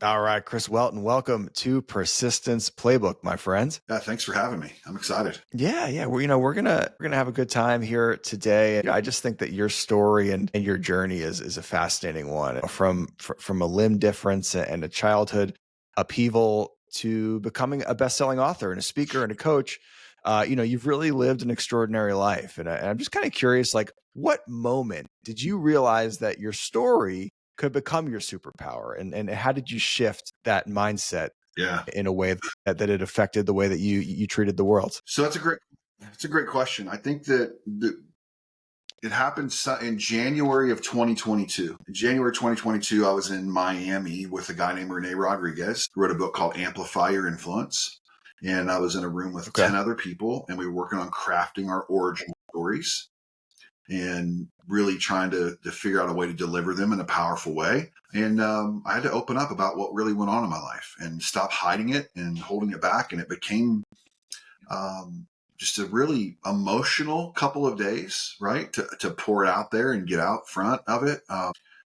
All right, Chris Welton, welcome to Persistence Playbook, my friend. Yeah, thanks for having me. I'm excited. Yeah. We're gonna have a good time here today. And I just think that your story and your journey is a fascinating one. From a limb difference and a childhood upheaval to becoming a best-selling author and a speaker and a coach. You've really lived an extraordinary life, and I'm just kind of curious, like, what moment did you realize that your story could become your superpower, and how did you shift that mindset Yeah. in a way that it affected the way that you treated the world? So that's a great question. I think that it happened in January of 2022. In January 2022, I was in Miami with a guy named Rene Rodriguez, who wrote a book called Amplify Your Influence. And I was in a room with Okay. 10 other people, and we were working on crafting our origin stories and really trying to figure out a way to deliver them in a powerful way. And I had to open up about what really went on in my life and stop hiding it and holding it back. And it became just a really emotional couple of days, right? To pour it out there and get out front of it.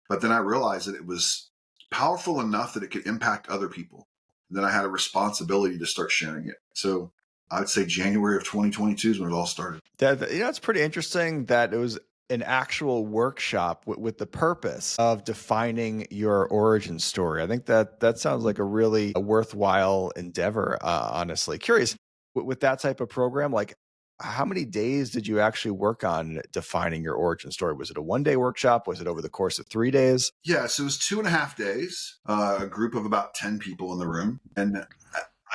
But then I realized that it was powerful enough that it could impact other people. Then I had a responsibility to start sharing it. So I'd say January of 2022 is when it all started. It's pretty interesting that it was an actual workshop with the purpose of defining your origin story. I think that sounds like a really worthwhile endeavor. Honestly, curious with that type of program, like, how many days did you actually work on defining your origin story? Was it a one-day workshop? Was it over the course of 3 days? Yeah, so it was 2.5 days, a group of about 10 people in the room. And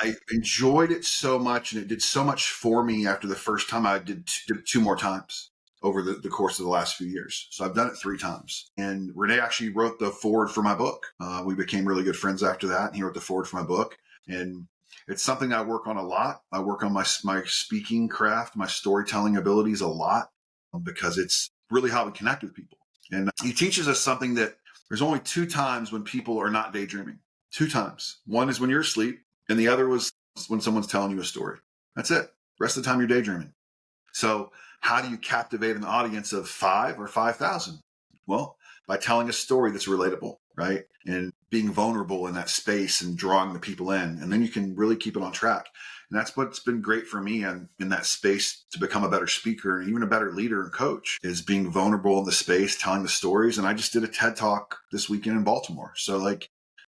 I enjoyed it so much, and it did so much for me after the first time. I did it two more times over the course of the last few years. So I've done it 3 times. And Renee actually wrote the foreword for my book. We became really good friends after that, and he wrote the foreword for my book. And it's something I work on a lot. I work on my speaking craft, my storytelling abilities a lot, because it's really how we connect with people. And he teaches us something that there's only 2 times when people are not daydreaming. 2 times. One is when you're asleep, and the other was when someone's telling you a story. That's it. Rest of the time you're daydreaming. So how do you captivate an audience of 5 or 5,000? Well, by telling a story that's relatable, right? And being vulnerable in that space and drawing the people in. And then you can really keep it on track. And that's what's been great for me in that space to become a better speaker and even a better leader and coach, is being vulnerable in the space, telling the stories. And I just did a TED Talk this weekend in Baltimore. So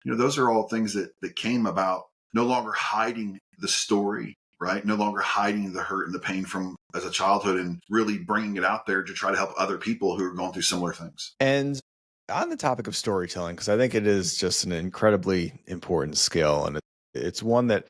those are all things that came about no longer hiding the story, right? No longer hiding the hurt and the pain from as a childhood, and really bringing it out there to try to help other people who are going through similar things. And on the topic of storytelling, because I think it is just an incredibly important skill, and it's one that,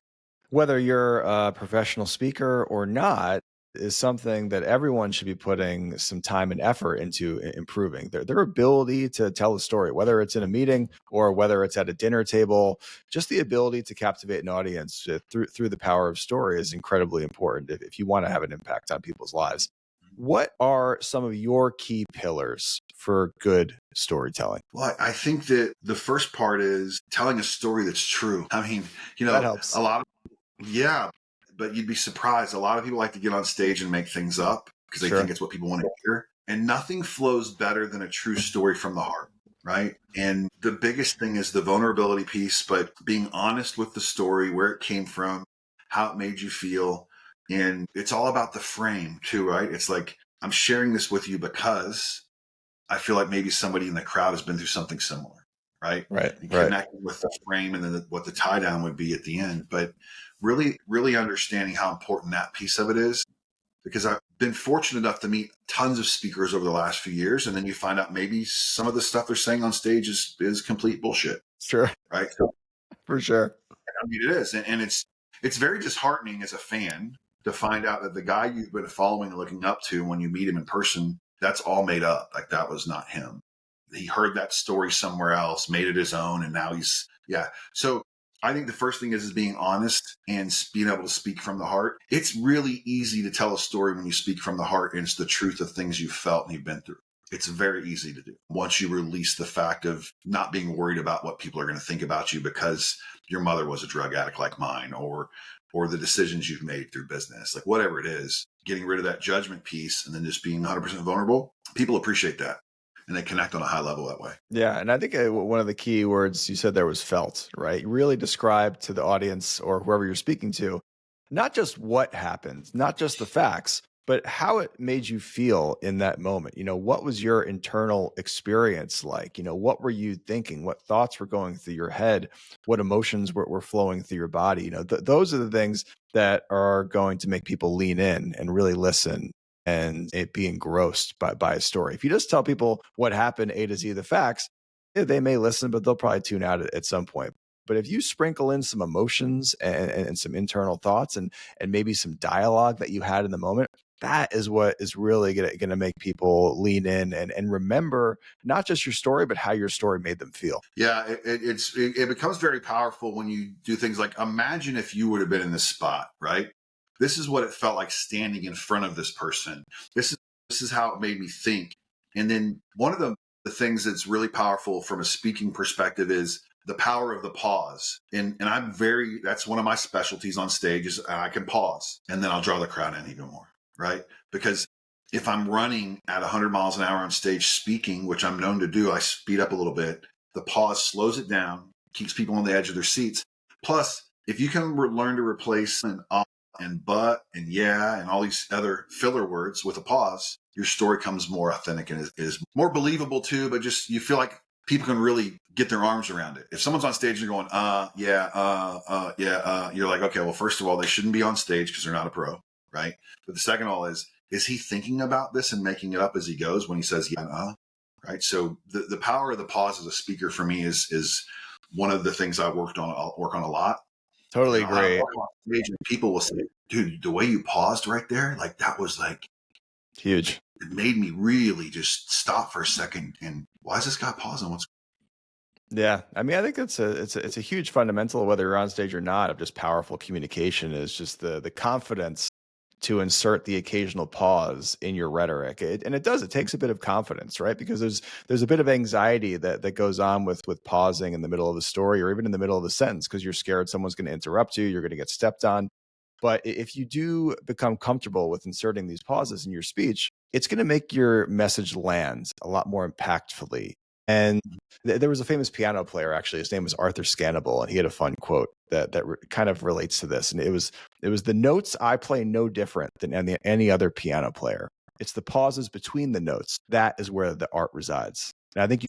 whether you're a professional speaker or not, is something that everyone should be putting some time and effort into improving their ability to tell a story, whether it's in a meeting or whether it's at a dinner table. Just the ability to captivate an audience through the power of story is incredibly important if you want to have an impact on people's lives. What are some of your key pillars for good storytelling? Well, I think that the first part is telling a story that's true. I mean, That helps. a lot of, yeah, but you'd be surprised. A lot of people like to get on stage and make things up because they Sure. think it's what people want to hear. And nothing flows better than a true story from the heart, right? And the biggest thing is the vulnerability piece, but being honest with the story, where it came from, how it made you feel. And it's all about the frame too, right? It's like, I'm sharing this with you because I feel like maybe somebody in the crowd has been through something similar, right? Right. And Right. connecting with the frame, and then what the tie down would be at the end. But really, really understanding how important that piece of it is, because I've been fortunate enough to meet tons of speakers over the last few years. And then you find out maybe some of the stuff they're saying on stage is complete bullshit, Sure. right? So, For sure. I mean, it is. And it's very disheartening as a fan to find out that the guy you've been following and looking up to, when you meet him in person, that's all made up. Like, that was not him. He heard that story somewhere else, made it his own, and now yeah. So I think the first thing is being honest and being able to speak from the heart. It's really easy to tell a story when you speak from the heart, and it's the truth of things you've felt and you've been through. It's very easy to do once you release the fact of not being worried about what people are going to think about you because your mother was a drug addict like mine, or the decisions you've made through business, like whatever it is, getting rid of that judgment piece and then just being 100% vulnerable. People appreciate that. and they connect on a high level that way. Yeah, and I think one of the key words you said there was felt, right? You really describe to the audience or whoever you're speaking to, not just what happened, not just the facts, but how it made you feel in that moment. What was your internal experience like? What were you thinking? What thoughts were going through your head? What emotions were flowing through your body? Those are the things that are going to make people lean in and really listen and it be engrossed by a story. If you just tell people what happened, A to Z, the facts, they may listen, but they'll probably tune out at some point. But if you sprinkle in some emotions and some internal thoughts and maybe some dialogue that you had in the moment, that is what is really going to make people lean in and remember not just your story, but how your story made them feel. Yeah, it becomes very powerful when you do things like, imagine if you would have been in this spot, right? This is what it felt like standing in front of this person. This is how it made me think. And then one of the things that's really powerful from a speaking perspective is the power of the pause. And that's one of my specialties on stage is I can pause and then I'll draw the crowd in even more, right? Because if I'm running at 100 miles an hour on stage speaking, which I'm known to do, I speed up a little bit. The pause slows it down, keeps people on the edge of their seats. Plus, if you can learn to replace an and but and yeah and all these other filler words with a pause, your story comes more authentic and is more believable too. But just you feel like people can really get their arms around it. If someone's on stage and you're going, you're like, okay, well, first of all, they shouldn't be on stage because they're not a pro, right? But the second of all is he thinking about this and making it up as he goes when he says yeah, right? So the power of the pause as a speaker for me is one of the things I'll work on a lot. Totally I'll have agree. walk on stage and people will say, dude, the way you paused right there, like that was like, Huge. it made me really just stop for a second. And why is this guy pausing? Yeah, I mean, I think it's a huge fundamental, whether you're on stage or not, of just powerful communication is just the confidence to insert the occasional pause in your rhetoric. It takes a bit of confidence, right? Because there's a bit of anxiety that goes on with pausing in the middle of a story or even in the middle of a sentence because you're scared someone's going to interrupt you, you're going to get stepped on. But if you do become comfortable with inserting these pauses in your speech, it's going to make your message land a lot more impactfully. And there was a famous piano player, actually. His name was Arthur Scannable, and he had a fun quote that kind of relates to this. And it was the notes I play no different than any other piano player. It's the pauses between the notes. That is where the art resides. And I think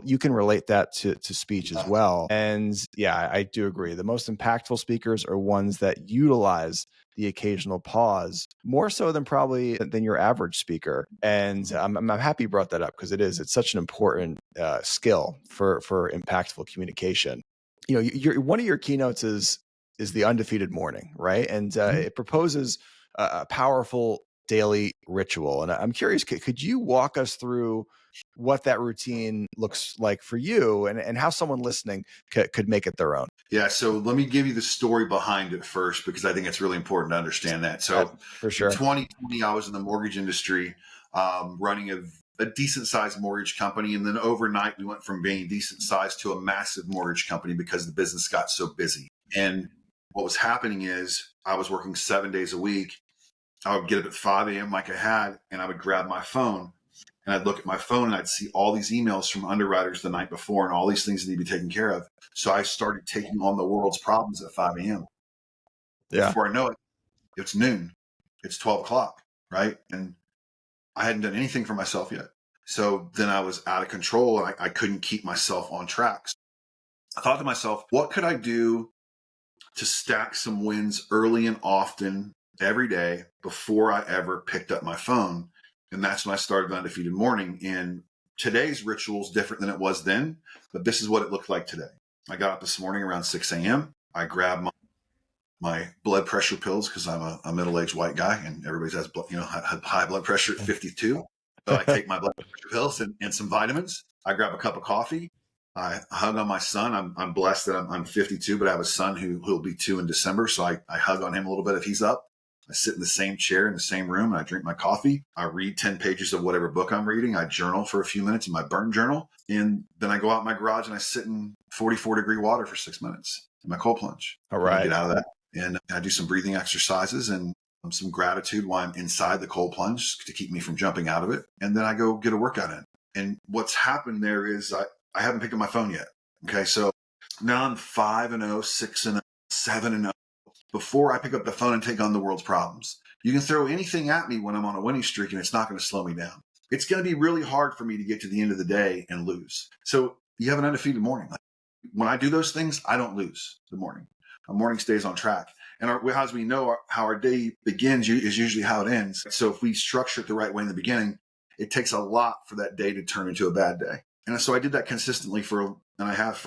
you can relate that to speech as well. And yeah, I do agree. The most impactful speakers are ones that utilize the occasional pause more so than your average speaker. And I'm happy you brought that up because it's such an important skill for impactful communication. One of your keynotes is the Undefeated Morning, right? And it proposes a powerful daily ritual. And I'm curious, could you walk us through what that routine looks like for you and how someone listening could make it their own? Yeah, so let me give you the story behind it first because I think it's really important to understand that. So For in sure. 2020, I was in the mortgage industry running a decent sized mortgage company. And then overnight, we went from being decent sized to a massive mortgage company because the business got so busy. And what was happening is I was working 7 days a week. I would get up at 5 a.m. like I had, and I would grab my phone and I'd look at my phone and I'd see all these emails from underwriters the night before and all these things that need to be taken care of. So I started taking on the world's problems at 5 a.m. Yeah. Before I know it, it's noon. It's 12 o'clock, right? And I hadn't done anything for myself yet. So then I was out of control and I couldn't keep myself on track. I thought to myself, what could I do to stack some wins early and often every day before I ever picked up my phone? And that's when I started the Undefeated Morning. And today's ritual is different than it was then, but this is what it looked like today. I got up this morning around 6 a.m. I grabbed my blood pressure pills because I'm a middle-aged white guy and everybody has high blood pressure at 52. So I take my blood pressure pills and some vitamins. I grab a cup of coffee. I hug on my son. I'm blessed that I'm 52, but I have a son who'll be 2 in December. So I hug on him a little bit if he's up. I sit in the same chair in the same room and I drink my coffee. I read 10 pages of whatever book I'm reading. I journal for a few minutes in my burn journal. And then I go out in my garage and I sit in 44-degree water for 6 minutes in my cold plunge. All And I right. get out of that and I do some breathing exercises and some gratitude while I'm inside the cold plunge to keep me from jumping out of it. And then I go get a workout in. And what's happened there is I haven't picked up my phone yet. Okay. So now I'm 5-0, 6-0, 7-0 before I pick up the phone and take on the world's problems. You can throw anything at me when I'm on a winning streak and it's not going to slow me down. It's going to be really hard for me to get to the end of the day and lose. So you have an undefeated morning. Like, when I do those things, I don't lose the morning. Our morning stays on track. And as we know, how our day begins is usually how it ends. So if we structure it the right way in the beginning, it takes a lot for that day to turn into a bad day. And so I did that consistently and I have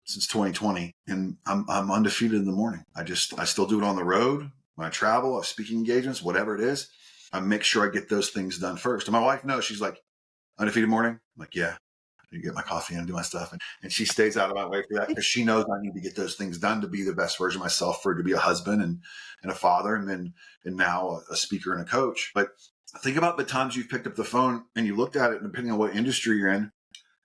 since 2020, and I'm undefeated in the morning. I still do it on the road when I travel, I have speaking engagements, whatever it is. I make sure I get those things done first. And my wife knows. She's like, undefeated morning? I'm like, yeah. I get my coffee and do my stuff. And she stays out of my way for that because she knows I need to get those things done to be the best version of myself, to be a husband and a father, and now a speaker and a coach. But think about the times you've picked up the phone and you looked at it, and depending on what industry you're in,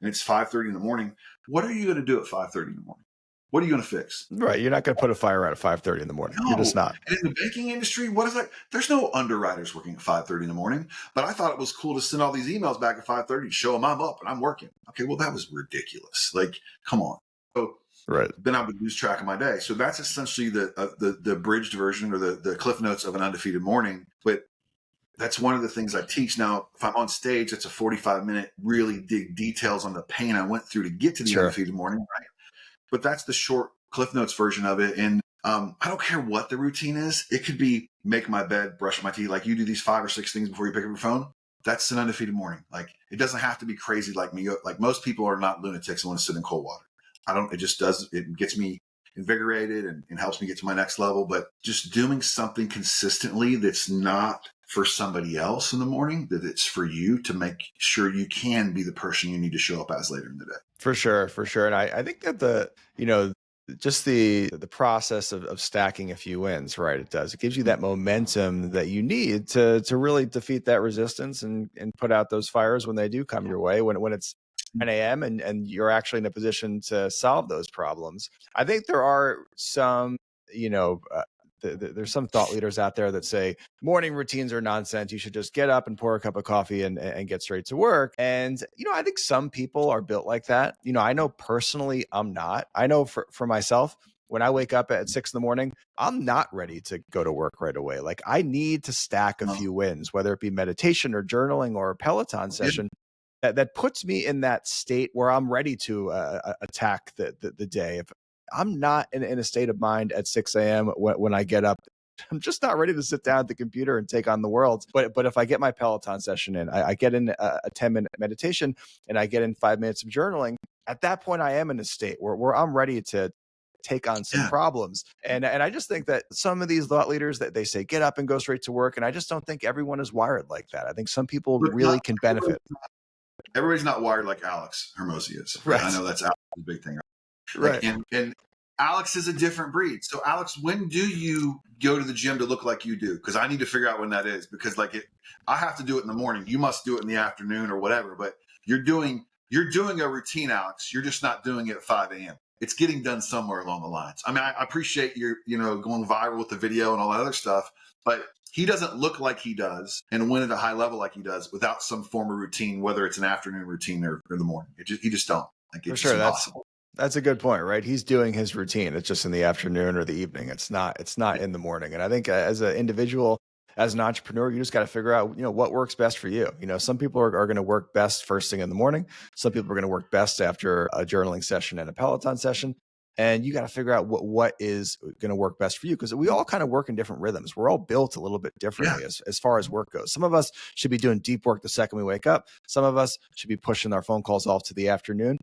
and it's 5:30 in the morning. What are you going to do at 5:30 in the morning? What are you going to fix? Right. You're not going to put a fire out at 5:30 in the morning. No. You're just not. And in the banking industry, what is that? There's no underwriters working at 5:30 in the morning. But I thought it was cool to send all these emails back at 5:30 to show them I'm up and I'm working. Okay, well, that was ridiculous. Like, come on. So right. Then I would lose track of my day. So that's essentially the bridged version or the cliff notes of an undefeated morning. But that's one of the things I teach. Now, if I'm on stage, it's a 45-minute, really dig details on the pain I went through to get to the undefeated morning, right? But that's the short Cliff Notes version of it. And I don't care what the routine is. It could be make my bed, brush my teeth. Like, you do these 5 or 6 things before you pick up your phone. That's an undefeated morning. Like, it doesn't have to be crazy like me. Like, most people are not lunatics and want to sit in cold water. It just does. It gets me invigorated and helps me get to my next level. But just doing something consistently that's not for somebody else in the morning, that it's for you, to make sure you can be the person you need to show up as later in the day. For sure. And I think that just the process of stacking a few wins, right? It gives you that momentum that you need to really defeat that resistance and put out those fires when they do come your way, when it's 10 a.m. and you're actually in a position to solve those problems. I think there are some, there's some thought leaders out there that say morning routines are nonsense. You should just get up and pour a cup of coffee and get straight to work. And, I think some people are built like that. I know personally I'm not. I know for myself, when I wake up at 6 in the morning, I'm not ready to go to work right away. Like, I need to stack a few wins, whether it be meditation or journaling or a Peloton session. That puts me in that state where I'm ready to attack the day. If I'm not in a state of mind at 6 a.m. when I get up, I'm just not ready to sit down at the computer and take on the world. But if I get my Peloton session in, I get in a 10-minute meditation, and I get in 5 minutes of journaling, at that point I am in a state where I'm ready to take on some problems. And I just think that some of these thought leaders, that they say get up and go straight to work, and I just don't think everyone is wired like that. I think some people really can benefit. Everybody's not wired like Alex Hermosi is. Right? I know that's Alex's big thing. Right. And Alex is a different breed. So Alex, when do you go to the gym to look like you do? Because I need to figure out when that is, because I have to do it in the morning. You must do it in the afternoon or whatever, but you're doing a routine, Alex. You're just not doing it at 5 a.m. It's getting done somewhere along the lines. I mean, I appreciate your, going viral with the video and all that other stuff, but he doesn't look like he does and win at a high level like he does without some form of routine, whether it's an afternoon routine or the morning. He just don't. Like, it's just impossible. That's a good point, right? He's doing his routine. It's just in the afternoon or the evening. It's not in the morning. And I think as an individual, as an entrepreneur, you just got to figure out, what works best for you. Some people are going to work best first thing in the morning. Some people are going to work best after a journaling session and a Peloton session. And you got to figure out what is going to work best for you, because we all kind of work in different rhythms. We're all built a little bit differently as far as work goes. Some of us should be doing deep work the second we wake up. Some of us should be pushing our phone calls off to the afternoon.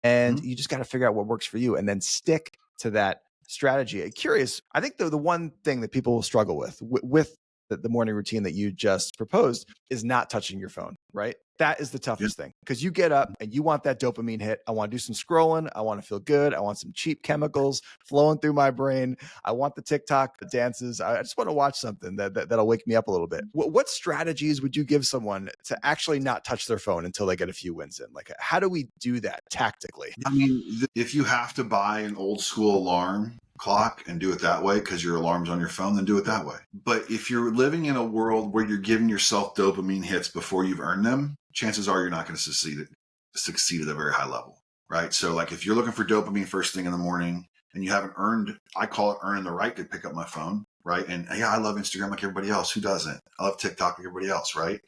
And you just got to figure out what works for you and then stick to that strategy. Curious, I think the one thing that people will struggle with the morning routine that you just proposed is not touching your phone, right? That is the toughest thing, because you get up and you want that dopamine hit. I want to do some scrolling. I want to feel good. I want some cheap chemicals flowing through my brain. I want the TikTok dances. I just want to watch something that'll wake me up a little bit. What strategies would you give someone to actually not touch their phone until they get a few wins in? Like, how do we do that tactically? I mean, if you have to buy an old school alarm clock and do it that way because your alarm's on your phone, then do it that way. But if you're living in a world where you're giving yourself dopamine hits before you've earned them, chances are you're not going to succeed at a very high level, right? So like if you're looking for dopamine first thing in the morning and you haven't earned, I call it earning the right to pick up my phone, right? And yeah, I love Instagram like everybody else. Who doesn't? I love TikTok like everybody else, right?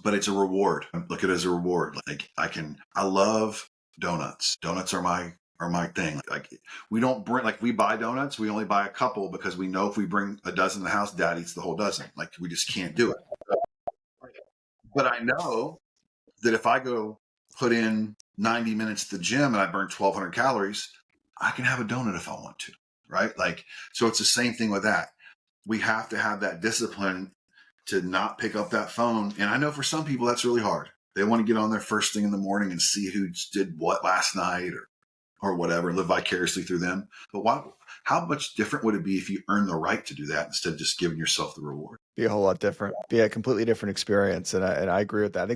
But it's a reward. Look at it as a reward. Like I love donuts. Donuts are my thing. Like we don't bring, like we buy donuts. We only buy a couple because we know if we bring a dozen in the house, Dad eats the whole dozen. Like we just can't do it. But I know that if I go put in 90 minutes at the gym and I burn 1,200 calories, I can have a donut if I want to, right? Like, so it's the same thing with that. We have to have that discipline to not pick up that phone. And I know for some people that's really hard. They want to get on there first thing in the morning and see who did what last night or whatever, live vicariously through them. But how much different would it be if you earned the right to do that instead of just giving yourself the reward? Be a whole lot different. Be a completely different experience. And I agree with that.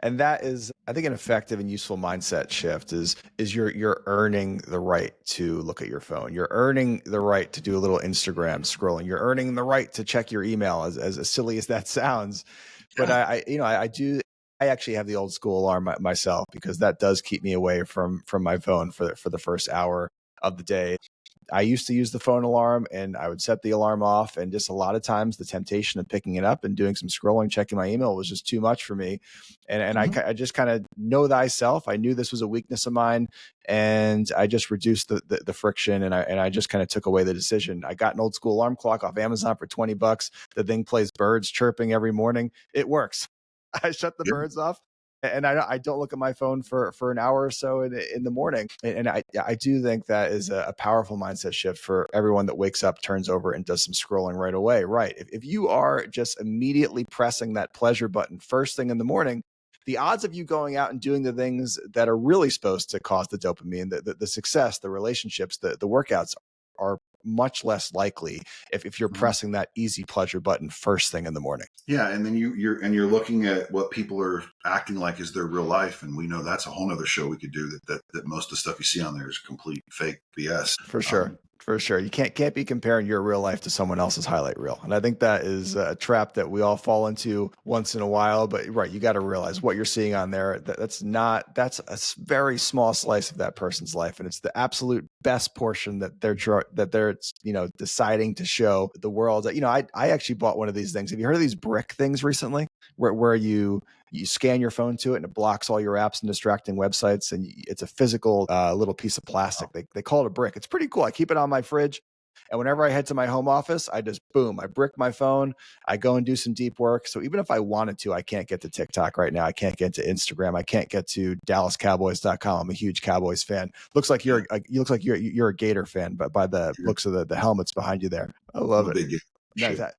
That is I think an effective and useful mindset shift is you're earning the right to look at your phone. You're earning the right to do a little Instagram scrolling. You're earning the right to check your email, as silly as that sounds. But I actually have the old school alarm myself, because that does keep me away from my phone for the first hour of the day. I used to use the phone alarm, and I would set the alarm off, and just a lot of times the temptation of picking it up and doing some scrolling, checking my email was just too much for me. And I just kind of know thyself. I knew this was a weakness of mine, and I just reduced the friction, and I just kind of took away the decision. I got an old school alarm clock off Amazon for $20. The thing plays birds chirping every morning. It works. I shut the Yeah. birds off, and I don't look at my phone for an hour or so in the morning. And I do think that is a powerful mindset shift for everyone that wakes up, turns over, and does some scrolling right away. Right. If you are just immediately pressing that pleasure button first thing in the morning, the odds of you going out and doing the things that are really supposed to cause the dopamine, the success, the relationships, the workouts are much less likely if you're Mhm. pressing that easy pleasure button first thing in the morning. Yeah, and then you're looking at what people are acting like is their real life, and we know that's a whole nother show we could do. That most of the stuff you see on there is complete fake BS. For sure. For sure. You can't be comparing your real life to someone else's highlight reel. And I think that is a trap that we all fall into once in a while. But right, you got to realize what you're seeing on there. That's very small slice of that person's life. And it's the absolute best portion that they're deciding to show the world. I actually bought one of these things. Have you heard of these brick things recently? Where you scan your phone to it and it blocks all your apps and distracting websites, and it's a physical little piece of plastic. They call it a brick. It's pretty cool. I keep it on my fridge, and whenever I head to my home office, I brick my phone. I go and do some deep work. So even if I wanted to, I can't get to TikTok right now. I can't get to Instagram. I can't get to DallasCowboys.com. I'm a huge Cowboys fan. You look like you're a Gator fan, but by the looks of the helmets behind you there. I love I'm a it. big Gator. Nice.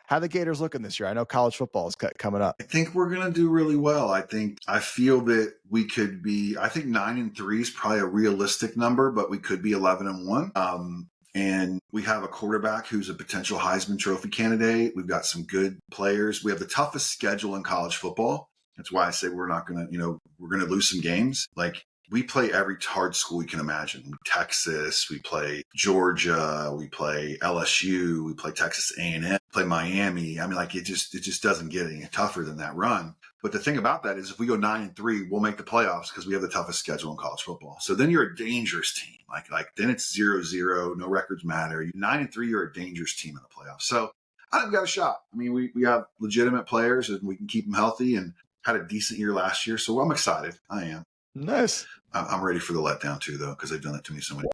How the Gators looking this year? I know college football is coming up. I think we're going to do really well. I feel that we could be, I think 9-3 is probably a realistic number, but we could be 11-1. And we have a quarterback who's a potential Heisman Trophy candidate. We've got some good players. We have the toughest schedule in college football. That's why I say we're not going to, we're going to lose some games. Like, we play every hard school you can imagine. Texas, we play Georgia, we play LSU, we play Texas A&M, play Miami. I mean, like it just doesn't get any tougher than that run. But the thing about that is if we go 9-3, we'll make the playoffs because we have the toughest schedule in college football. So then you're a dangerous team. Like then it's 0-0, no records matter. 9-3, you're a dangerous team in the playoffs. So I think we got a shot. I mean, we have legitimate players and we can keep them healthy and had a decent year last year. So I'm excited. I am. Nice. I'm ready for the letdown too, though, because they've done it to me so many.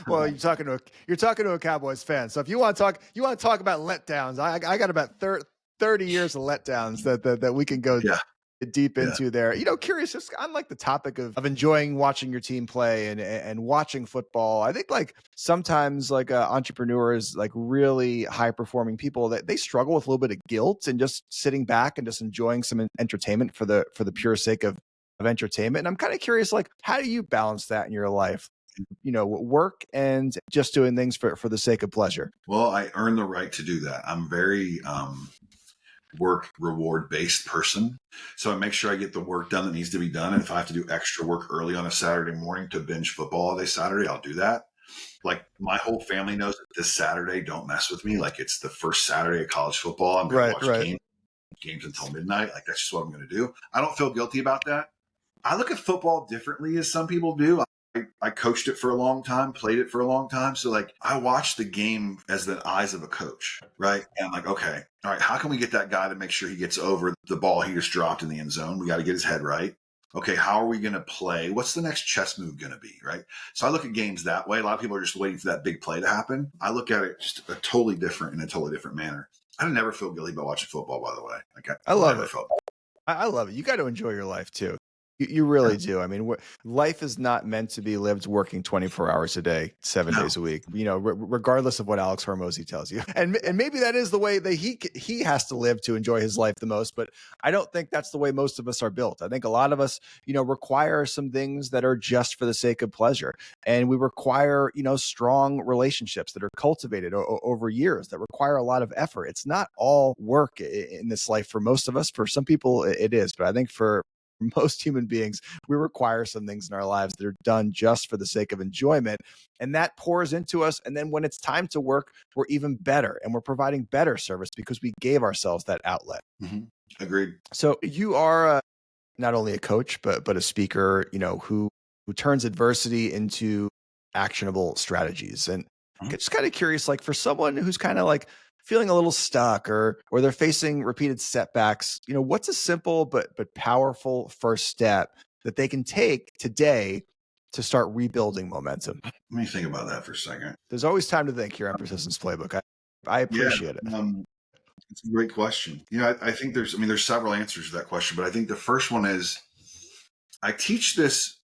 Well, you're talking to a Cowboys fan. So if you want to talk about letdowns, I got about 30 years of letdowns that we can go deep into there. Curious, just on like the topic of enjoying watching your team play and watching football. I think like sometimes like entrepreneurs, like really high performing people, that they struggle with a little bit of guilt and just sitting back and just enjoying some entertainment for the pure sake of entertainment. And I'm kind of curious, like, how do you balance that in your life? Work and just doing things for the sake of pleasure. Well, I earn the right to do that. I'm very work reward based person. So I make sure I get the work done that needs to be done. And if I have to do extra work early on a Saturday morning to binge football all day Saturday, I'll do that. Like my whole family knows that this Saturday, don't mess with me. Like it's the first Saturday of college football. I'm going to watch games. games until midnight. Like, that's just what I'm going to do. I don't feel guilty about that. I look at football differently as some people do. I coached it for a long time, played it for a long time. So like I watch the game as the eyes of a coach, right? And I'm like, okay, all right, how can we get that guy to make sure he gets over the ball he just dropped in the end zone? We got to get his head right. Okay, how are we going to play? What's the next chess move going to be, right? So I look at games that way. A lot of people are just waiting for that big play to happen. I look at it just a totally different manner. I never feel guilty about watching football, by the way. Like I love it. Felt. I love it. You got to enjoy your life too. You really do. I mean, life is not meant to be lived working 24 hours a day, 7 days a week, regardless of what Alex Hormozy tells you. And maybe that is the way that he has to live to enjoy his life the most. But I don't think that's the way most of us are built. I think a lot of us, require some things that are just for the sake of pleasure. And we require, strong relationships that are cultivated over years that require a lot of effort. It's not all work in this life for most of us. For some people, it is. But I think for most human beings, we require some things in our lives that are done just for the sake of enjoyment. And that pours into us. And then when it's time to work, we're even better and we're providing better service because we gave ourselves that outlet. Mm-hmm. Agreed. So you are not only a coach, but a speaker, who turns adversity into actionable strategies. And I'm just kind of curious, like for someone who's kind of like feeling a little stuck or they're facing repeated setbacks, what's a simple but powerful first step that they can take today to start rebuilding momentum? Let me think about that for a second. There's always time to think here on Persistence Playbook. I appreciate it. It's a great question. I think there's several answers to that question, but I think the first one is I teach this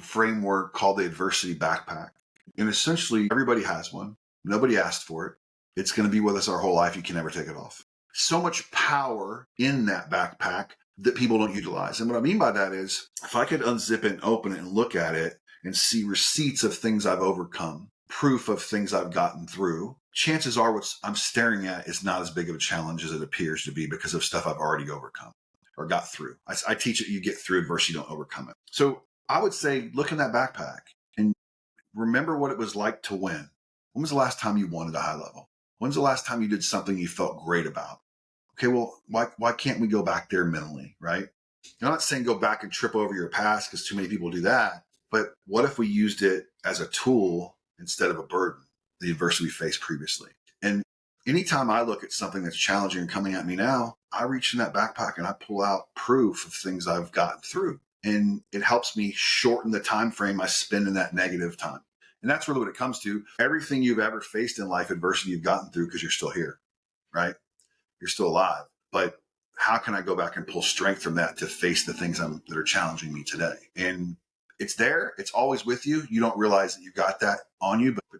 framework called the adversity backpack. And essentially everybody has one. Nobody asked for it. It's going to be with us our whole life. You can never take it off. So much power in that backpack that people don't utilize. And what I mean by that is if I could unzip it and open it and look at it and see receipts of things I've overcome, proof of things I've gotten through, chances are what I'm staring at is not as big of a challenge as it appears to be because of stuff I've already overcome or got through. I teach it, you get through adversity, you don't overcome it. So I would say look in that backpack and remember what it was like to win. When was the last time you won at a high level? When's the last time you did something you felt great about? Okay, well, why can't we go back there mentally, right? I'm not saying go back and trip over your past because too many people do that. But what if we used it as a tool instead of a burden, the adversity we faced previously? And anytime I look at something that's challenging and coming at me now, I reach in that backpack and I pull out proof of things I've gotten through. And it helps me shorten the time frame I spend in that negative time. And that's really what it comes to. Everything you've ever faced in life, adversity you've gotten through because you're still here, right? You're still alive. But how can I go back and pull strength from that to face the things that are challenging me today? And it's there. It's always with you. You don't realize that you got that on you, but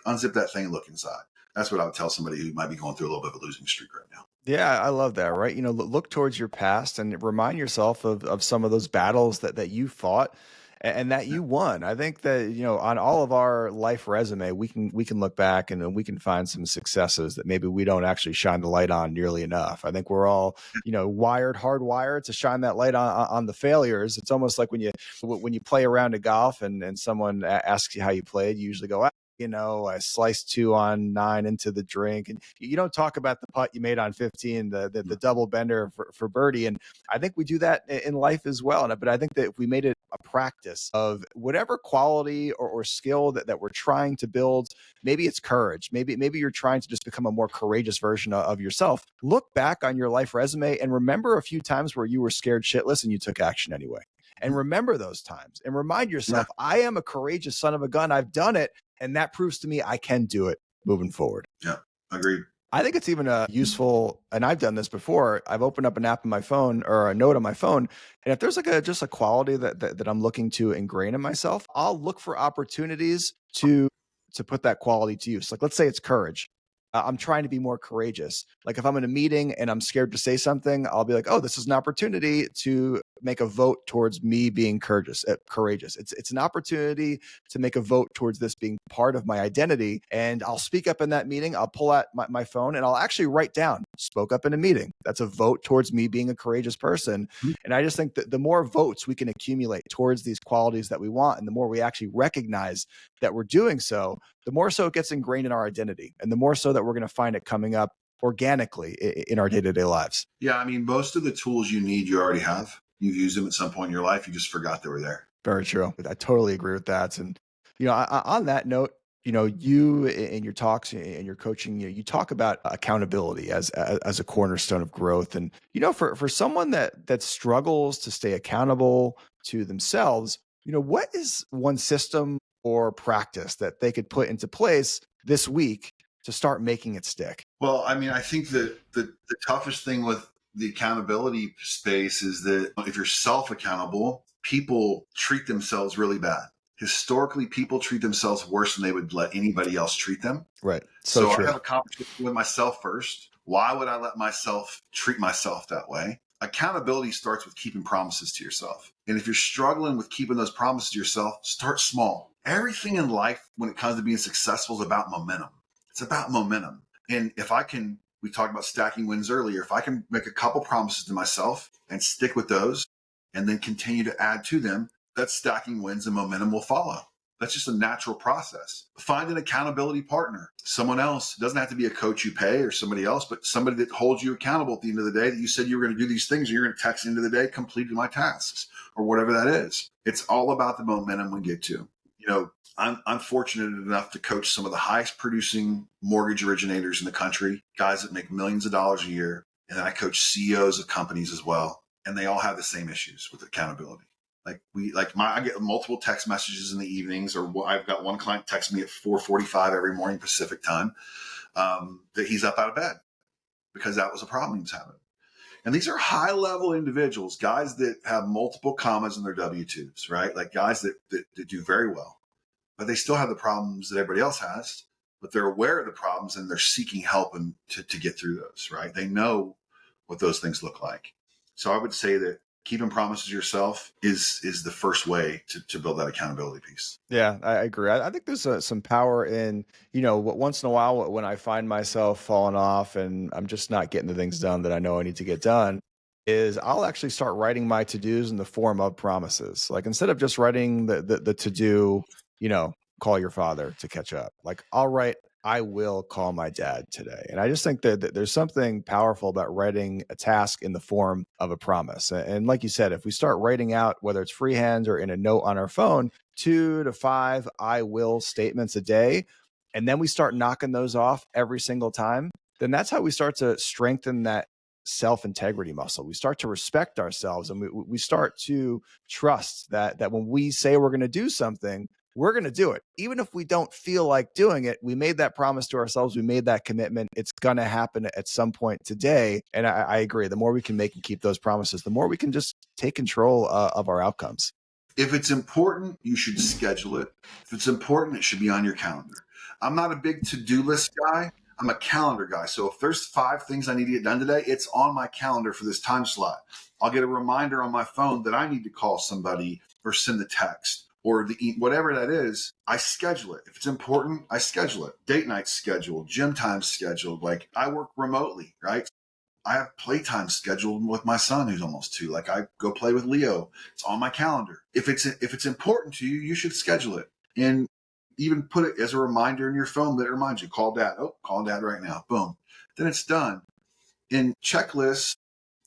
unzip that thing and look inside. That's what I would tell somebody who might be going through a little bit of a losing streak right now. Yeah, I love that, right? Look towards your past and remind yourself of some of those battles that you fought and that you won. I think that, on all of our life resume, we can look back and we can find some successes that maybe we don't actually shine the light on nearly enough. I think we're all, hardwired to shine that light on the failures. It's almost like when you play around a golf and someone asks you how you played, you usually go, I sliced 2 on 9 into the drink, and you don't talk about the putt you made on 15, the double bender for birdie. And I think we do that in life as well. But I think that if we made it a practice of whatever quality or skill that we're trying to build, maybe it's courage, maybe you're trying to just become a more courageous version of yourself. Look back on your life resume and remember a few times where you were scared shitless and you took action anyway. And remember those times and remind yourself, I am a courageous son of a gun. I've done it. And that proves to me I can do it moving forward. Yeah, agreed. I think it's even useful, and I've done this before. I've opened up an app on my phone or a note on my phone, and if there's just a quality that I'm looking to ingrain in myself, I'll look for opportunities to put that quality to use. Like, let's say it's courage. I'm trying to be more courageous. Like if I'm in a meeting and I'm scared to say something, I'll be like, oh, this is an opportunity to make a vote towards me being courageous. It's an opportunity to make a vote towards this being part of my identity. And I'll speak up in that meeting. I'll pull out my phone and I'll actually write down, spoke up in a meeting. That's a vote towards me being a courageous person. Mm-hmm. And I just think that the more votes we can accumulate towards these qualities that we want, and the more we actually recognize that we're doing so, the more so it gets ingrained in our identity, and the more so that we're going to find it coming up organically in our day-to-day lives. Yeah, I mean, most of the tools you need, you already have. You've used them at some point in your life. You just forgot they were there. Very true. I totally agree with that. And, on that note, you in your talks and your coaching, you talk about accountability as a cornerstone of growth. And, for someone that struggles to stay accountable to themselves, what is one system or practice that they could put into place this week to start making it stick? Well, I mean, I think that the toughest thing with the accountability space is that if you're self accountable, people treat themselves really bad. Historically, people treat themselves worse than they would let anybody else treat them. Right. So So I true. have a conversation with myself first. Why would I let myself treat myself that way? Accountability starts with keeping promises to yourself. And if you're struggling with keeping those promises to yourself, start small. Everything in life, when it comes to being successful, is about momentum. It's about momentum. And if I can, we talked about stacking wins earlier. If I can make a couple promises to myself and stick with those and then continue to add to them, that stacking wins and momentum will follow. That's just a natural process. Find an accountability partner, someone else. It doesn't have to be a coach you pay or somebody else, but somebody that holds you accountable at the end of the day, that you said you were going to do these things, or you're going to text into the day, completed my tasks, or whatever that is. It's all about the momentum we get to. I'm fortunate enough to coach some of the highest producing mortgage originators in the country, guys that make millions of dollars a year. And I coach CEOs of companies as well. And they all have the same issues with accountability. I get multiple text messages in the evenings, or I've got one client text me at 4:45 every morning Pacific time, that he's up out of bed because that was a problem he was having. And these are high level individuals, guys that have multiple commas in their W-2s, right? Like guys that do very well, but they still have the problems that everybody else has, but they're aware of the problems and they're seeking help and to get through those, right? They know what those things look like. So I would say that keeping promises to yourself is the first way to build that accountability piece. Yeah, I agree. I think there's some power in, once in a while when I find myself falling off and I'm just not getting the things done that I know I need to get done, is I'll actually start writing my to-dos in the form of promises. Like instead of just writing the to-do, call your father to catch up. Like I'll write, I will call my dad today. And I just think that there's something powerful about writing a task in the form of a promise. And like you said, if we start writing out, whether it's freehand or in a note on our phone, 2 to 5 I will statements a day, and then we start knocking those off every single time, then that's how we start to strengthen that self-integrity muscle. We start to respect ourselves, and we start to trust that when we say we're going to do something, we're going to do it. Even if we don't feel like doing it, we made that promise to ourselves. We made that commitment. It's going to happen at some point today. And I agree. The more we can make and keep those promises, the more we can just take control of our outcomes. If it's important, you should schedule it. If it's important, it should be on your calendar. I'm not a big to-do list guy. I'm a calendar guy. So if there's 5 things I need to get done today, it's on my calendar for this time slot. I'll get a reminder on my phone that I need to call somebody or send the text or whatever that is. I schedule it. If it's important, I schedule it. Date night scheduled, gym time scheduled. Like I work remotely, right? I have playtime scheduled with my son who's almost 2. Like I go play with Leo. It's on my calendar. If it's important to you, you should schedule it. And even put it as a reminder in your phone that it reminds you, call dad. Oh, call dad right now. Boom. Then it's done. And checklists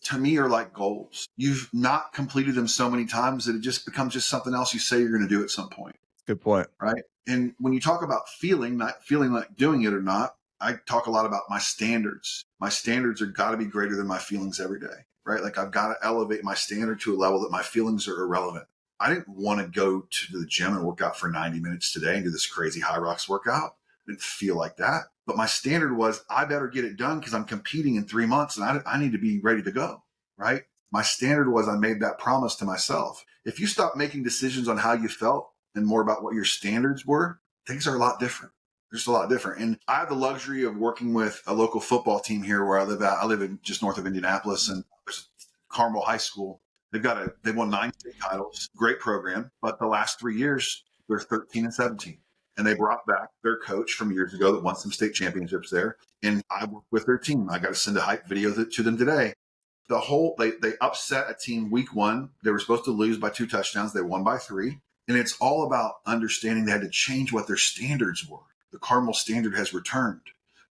to me are like goals. You've not completed them so many times that it just becomes just something else you say you're going to do at some point. Good point. Right. And when you talk about not feeling like doing it or not, I talk a lot about my standards. My standards are got to be greater than my feelings every day, right? Like I've got to elevate my standard to a level that my feelings are irrelevant. I didn't want to go to the gym and work out for 90 minutes today and do this crazy high rocks workout. I didn't feel like that. But my standard was I better get it done because I'm competing in 3 months and I need to be ready to go, right? My standard was I made that promise to myself. If you stop making decisions on how you felt and more about what your standards were, things are a lot different. Just a lot different. And I have the luxury of working with a local football team here where I live at. I live in just north of Indianapolis, and there's Carmel High School. They won 9 state titles, great program. But the last 3 years, they're 13-17. And they brought back their coach from years ago that won some state championships there. And I work with their team. I got to send a hype video to them today. They upset a team week 1. They were supposed to lose by 2 touchdowns. They won by 3. And it's all about understanding they had to change what their standards were. The Carmel standard has returned,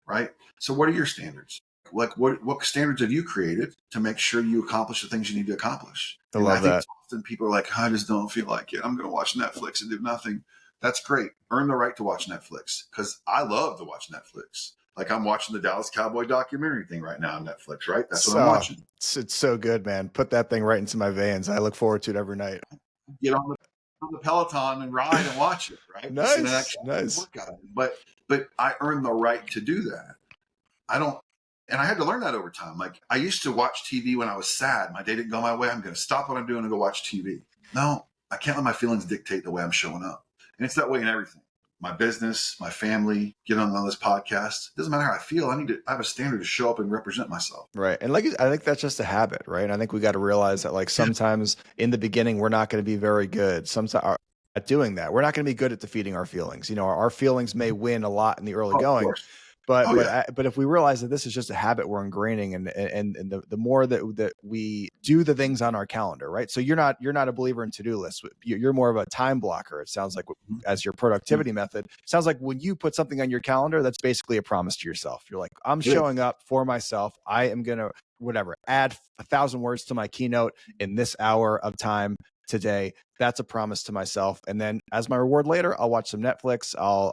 right? So what are your standards? Like what standards have you created to make sure you accomplish the things you need to accomplish? I And I love think that. often people are like, I just don't feel like it. I'm going to watch Netflix and do nothing. That's great. Earn the right to watch Netflix, because I love to watch Netflix. Like, I'm watching the Dallas Cowboy documentary thing right now on Netflix, right? That's what I'm So watching. it's so good, man. Put that thing right into my veins. I look forward to it every night. Get on the Peloton and ride and watch it, right? It's an Nice, actual nice. workout. But I earn the right to do that. I don't, and I had to learn that over time. Like, I used to watch TV when I was sad. My day didn't go my way. I'm going to stop what I'm doing and go watch TV. No, I can't let my feelings dictate the way I'm showing up. And it's that way in everything. My business, my family, get on this podcast. It doesn't matter how I feel. I have a standard to show up and represent myself. Right. And I think that's just a habit, right? And I think we got to realize that like Yeah. sometimes in the beginning, we're not going to be very good. Sometimes at doing that, we're not going to be good at defeating our feelings. Our feelings may win a lot in the early Oh, of going, course. but Oh, yeah. but if we realize that this is just a habit we're ingraining, and the more that we do the things on our calendar, right? So you're not a believer in to-do lists. You're more of a time blocker. It sounds like, as your productivity method. Sounds like when you put something on your calendar, that's basically a promise to yourself. You're like, I'm It is. showing up for myself. I am gonna add 1,000 words to my keynote in this hour of time today. That's a promise to myself. And then as my reward later, I'll watch some Netflix. I'll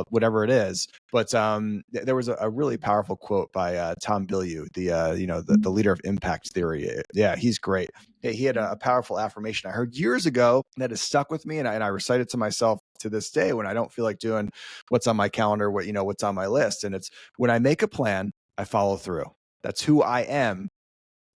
whatever it is. But there was a really powerful quote by Tom Bilyeu, the leader of impact theory. Yeah, he's great. He had a powerful affirmation I heard years ago that has stuck with me, and I recite it to myself to this day when I don't feel like doing what's on my calendar, what's on my list. And it's, when I make a plan, I follow through. That's who I am,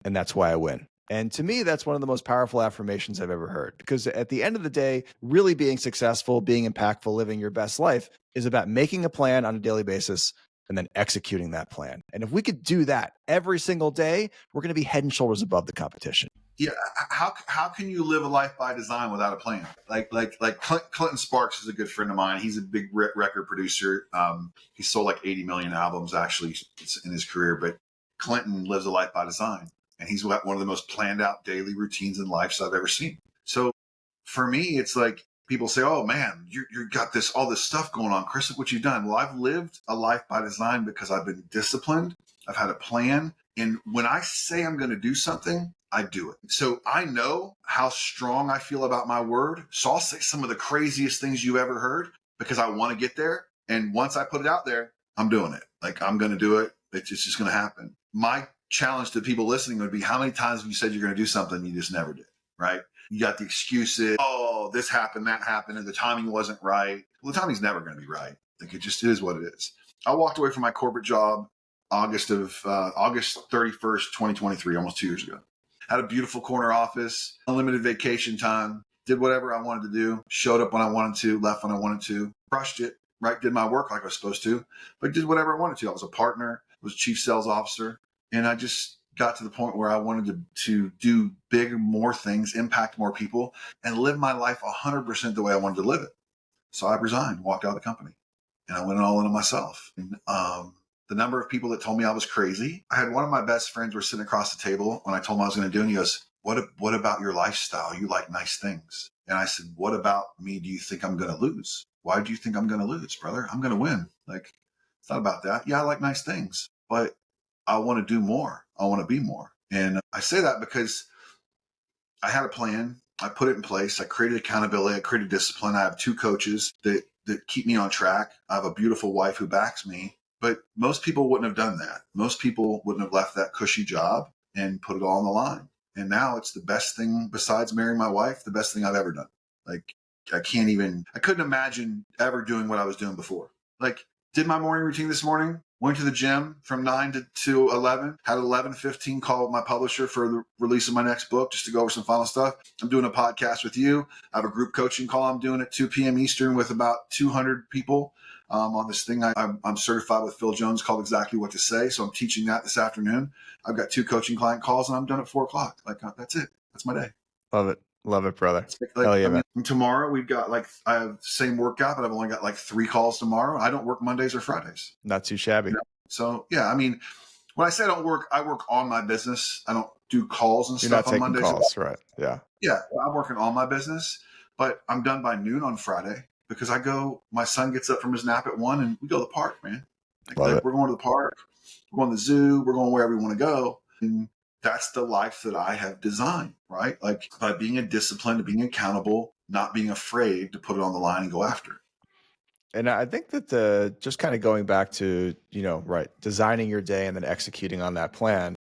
and that's why I win. And to me, that's one of the most powerful affirmations I've ever heard, because at the end of the day, really being successful, being impactful, living your best life is about making a plan on a daily basis and then executing that plan. And if we could do that every single day, we're going to be head and shoulders above the competition. Yeah. How can you live a life by design without a plan? Like Clinton Sparks is a good friend of mine. He's a big record producer. He sold like 80 million albums actually in his career, but Clinton lives a life by design, and he's got one of the most planned out daily routines and lives I've ever seen. So for me, it's like people say, "Oh man, you got all this stuff going on, Chris. Look what you've done." Well, I've lived a life by design because I've been disciplined. I've had a plan, and when I say I'm going to do something, I do it. So I know how strong I feel about my word. So I'll say some of the craziest things you've ever heard because I want to get there. And once I put it out there, I'm doing it. Like, I'm going to do it. It's just going to happen. My challenge to people listening would be, how many times have you said you're going to do something you just never did, right? You got the excuses. Oh, this happened, that happened, and the timing wasn't right. Well, the timing's never going to be right. Like, it just is what it is. I walked away from my corporate job August 31st, 2023, almost 2 years ago. Had a beautiful corner office, unlimited vacation time, did whatever I wanted to do, showed up when I wanted to, left when I wanted to, crushed it, right? Did my work like I was supposed to, but did whatever I wanted to. I was a partner, was a chief sales officer, and I just got to the point where I wanted to do bigger, more things, impact more people, and live my life 100% the way I wanted to live it. So I resigned, walked out of the company, and I went all into myself. And the number of people that told me I was crazy. I had one of my best friends were sitting across the table when I told him I was going to do it. And he goes, what about your lifestyle? You like nice things. And I said, what about me do you think I'm going to lose? Why do you think I'm going to lose, brother? I'm going to win. Like, it's not about that. Yeah, I like nice things, but I want to do more. I want to be more. And I say that because I had a plan. I put it in place. I created accountability. I created discipline. I have 2 coaches that keep me on track. I have a beautiful wife who backs me. But most people wouldn't have done that. Most people wouldn't have left that cushy job and put it all on the line. And now it's the best thing, besides marrying my wife, the best thing I've ever done. Like, I couldn't imagine ever doing what I was doing before. Like, did my morning routine this morning, went to the gym from 9 to 11, had an 11:15 call with my publisher for the release of my next book just to go over some final stuff. I'm doing a podcast with you. I have a group coaching call I'm doing at 2 p.m. Eastern with about 200 people. On this thing I'm certified with Phil Jones called Exactly What to Say. So I'm teaching that this afternoon. I've got 2 coaching client calls and I'm done at 4:00. Like, that's it. That's my day. Love it, brother. Like, Hell yeah, man. Tomorrow we've got I have the same workout, but I've only got like 3 calls tomorrow. I don't work Mondays or Fridays. Not too shabby. So yeah, when I say I don't work, I work on my business. I don't do calls and You're stuff not on taking Mondays. calls, right? Yeah. Yeah, I'm working on my business, but I'm done by noon on Friday because my son gets up from his nap at 1 and we go to the park, man. Love it. We're going to the park. we're going to the zoo, we're going wherever we want to go. And that's the life that I have designed, right? Like by being a disciplined, being accountable, not being afraid to put it on the line and go after it. And I think that the just kind of going back to, right, designing your day and then executing on that plan.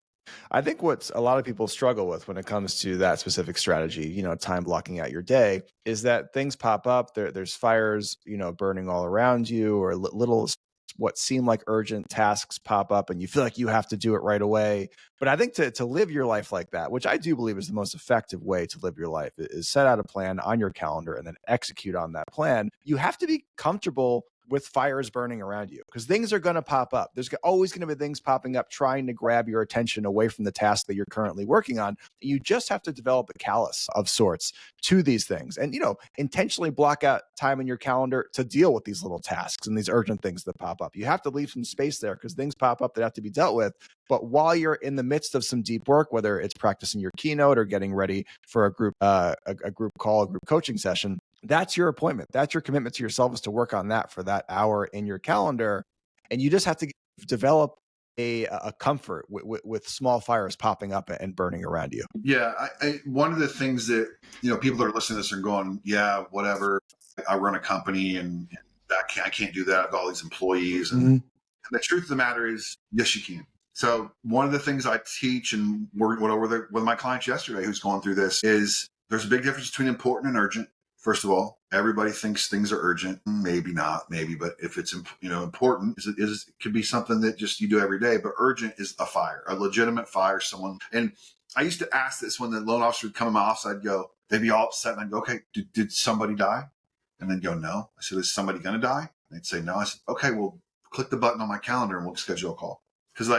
I think what a lot of people struggle with when it comes to that specific strategy, time blocking out your day, is that things pop up. There's fires, burning all around you, or little what seem like urgent tasks pop up, and you feel like you have to do it right away. But I think to live your life like that, which I do believe is the most effective way to live your life, is set out a plan on your calendar and then execute on that plan. You have to be comfortable with fires burning around you, because things are going to pop up. There's always going to be things popping up trying to grab your attention away from the task that you're currently working on. You just have to develop a callus of sorts to these things, and intentionally block out time in your calendar to deal with these little tasks and these urgent things that pop up. You have to leave some space there, because things pop up that have to be dealt with. But while you're in the midst of some deep work, whether it's practicing your keynote or getting ready for a group group call, a group coaching session, that's your appointment. That's your commitment to yourself, is to work on that for that hour in your calendar. And you just have to develop a comfort with small fires popping up and burning around you. Yeah. One of the things that, people that are listening to this are going, yeah, whatever. I run a company and I can't do that. I've got all these employees. And the truth of the matter is, yes, you can. So one of the things I teach and went over with my clients yesterday who's going through this is there's a big difference between important and urgent. First of all, everybody thinks things are urgent. Maybe not, maybe, but if it's important, it could be something that just you do every day. But urgent is a fire, a legitimate fire. Someone, and I used to ask this when the loan officer would come in my office. They'd be all upset, and I'd go, "Okay, did somebody die?" And then go, "No." I said, "Is somebody going to die?" And they'd say, "No." I said, "Okay, well, click the button on my calendar and we'll schedule a call." Because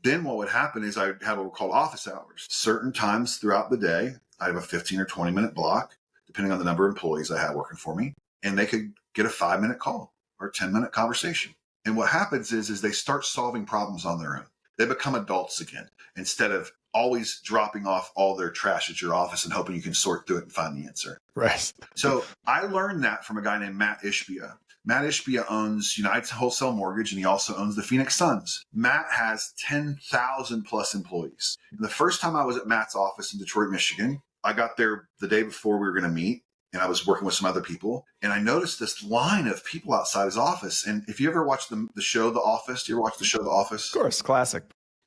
then what would happen is I have what we call office hours. Certain times throughout the day, I have a 15 or 20-minute block, depending on the number of employees I have working for me. And they could get a 5-minute call or a 10-minute conversation. And what happens is they start solving problems on their own. They become adults again, instead of always dropping off all their trash at your office and hoping you can sort through it and find the answer. Right. So I learned that from a guy named Matt Ishbia. Matt Ishbia owns United Wholesale Mortgage, and he also owns the Phoenix Suns. Matt has 10,000 plus employees. The first time I was at Matt's office in Detroit, Michigan, I got there the day before we were going to meet, and I was working with some other people, and I noticed this line of people outside his office. And if you ever watch the show The Office, do you ever watch the show The Office? Of course, classic.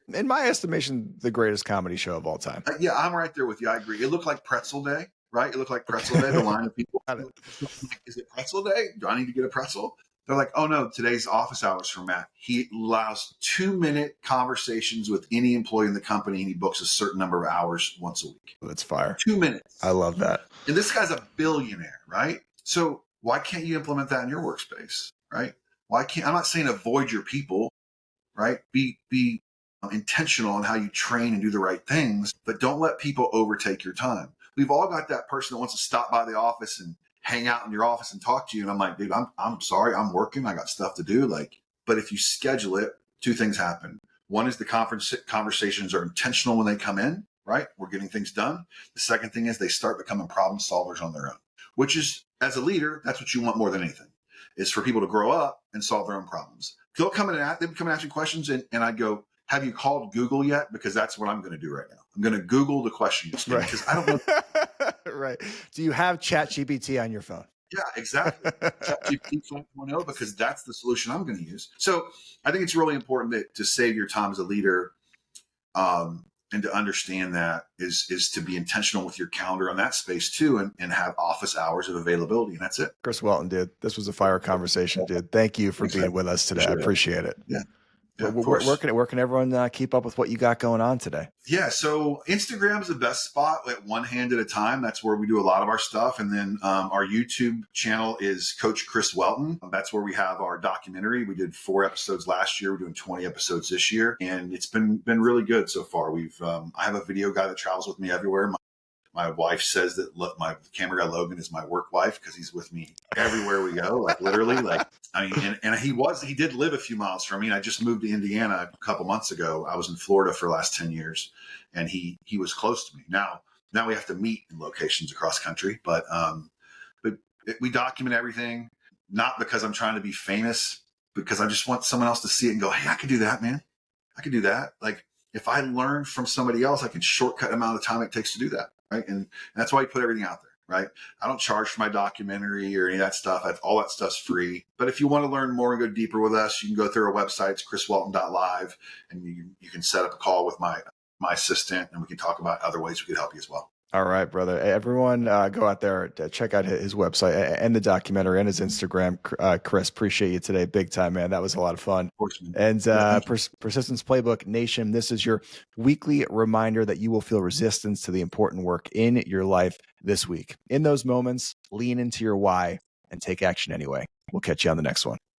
In my estimation, the greatest comedy show of all time. Yeah, I'm right there with you. I agree. It looked like Pretzel Day, right? It looked like Pretzel Day, the line of people. Is it Pretzel Day? Do I need to get a pretzel? They're like, "Oh no, today's office hours for Matt." He allows 2-minute conversations with any employee in the company, and he books a certain number of hours once a week. That's fire. 2 minutes. I love that. And this guy's a billionaire, right? So why can't you implement that in your workspace, right? I'm not saying avoid your people, right? Be intentional on how you train and do the right things, but don't let people overtake your time. We've all got that person that wants to stop by the office and hang out in your office and talk to you. And I'm like, dude, I'm sorry, I'm working. I got stuff to do. But if you schedule it, 2 things happen. One is the conversations are intentional when they come in, right? We're getting things done. The second thing is they start becoming problem solvers on their own, which is, as a leader, that's what you want more than anything, is for people to grow up and solve their own problems. They'll come in and ask me questions, and I go, "Have you called Google yet?" Because that's what I'm going to do right now. I'm going to Google the question Right. because I don't know. Right. Do you have ChatGPT on your phone? Yeah, exactly. ChatGPT 5.0, because that's the solution I'm going to use. So I think it's really important to save your time as a leader, and to understand that is to be intentional with your calendar on that space too, and have office hours of availability, and that's it. Chris Welton, dude, this was a fire conversation, dude. Thank you for being with us today. I appreciate it. Yeah. Where can everyone keep up with what you got going on today? Yeah, so Instagram is the best spot at one hand at a time. That's where we do a lot of our stuff. And then our YouTube channel is Coach Chris Welton. That's where we have our documentary. We did 4 episodes last year. We're doing 20 episodes this year. And it's been really good so far. I have a video guy that travels with me everywhere. My wife says that my camera guy Logan is my work wife, because he's with me everywhere we go, literally. He did live a few miles from me. I just moved to Indiana a couple months ago. I was in Florida for the last 10 years, and he was close to me. Now we have to meet in locations across country, but we document everything, not because I'm trying to be famous, because I just want someone else to see it and go, "Hey, I can do that, man. I can do that. Like if I learn from somebody else, I can shortcut the amount of time it takes to do that. Right. And that's why you put everything out there. Right. I don't charge for my documentary or any of that stuff. All that stuff's free. But if you want to learn more and go deeper with us, you can go through our website. It's chriswelton.live, and you can set up a call with my assistant, and we can talk about other ways we could help you as well. All right, brother. Everyone, go out there, check out his website and the documentary and his Instagram. Chris, appreciate you today, big time, man. That was a lot of fun. Of course, man. And Yeah, Persistence Playbook Nation, this is your weekly reminder that you will feel resistance to the important work in your life this week. In those moments, lean into your why and take action anyway. We'll catch you on the next one.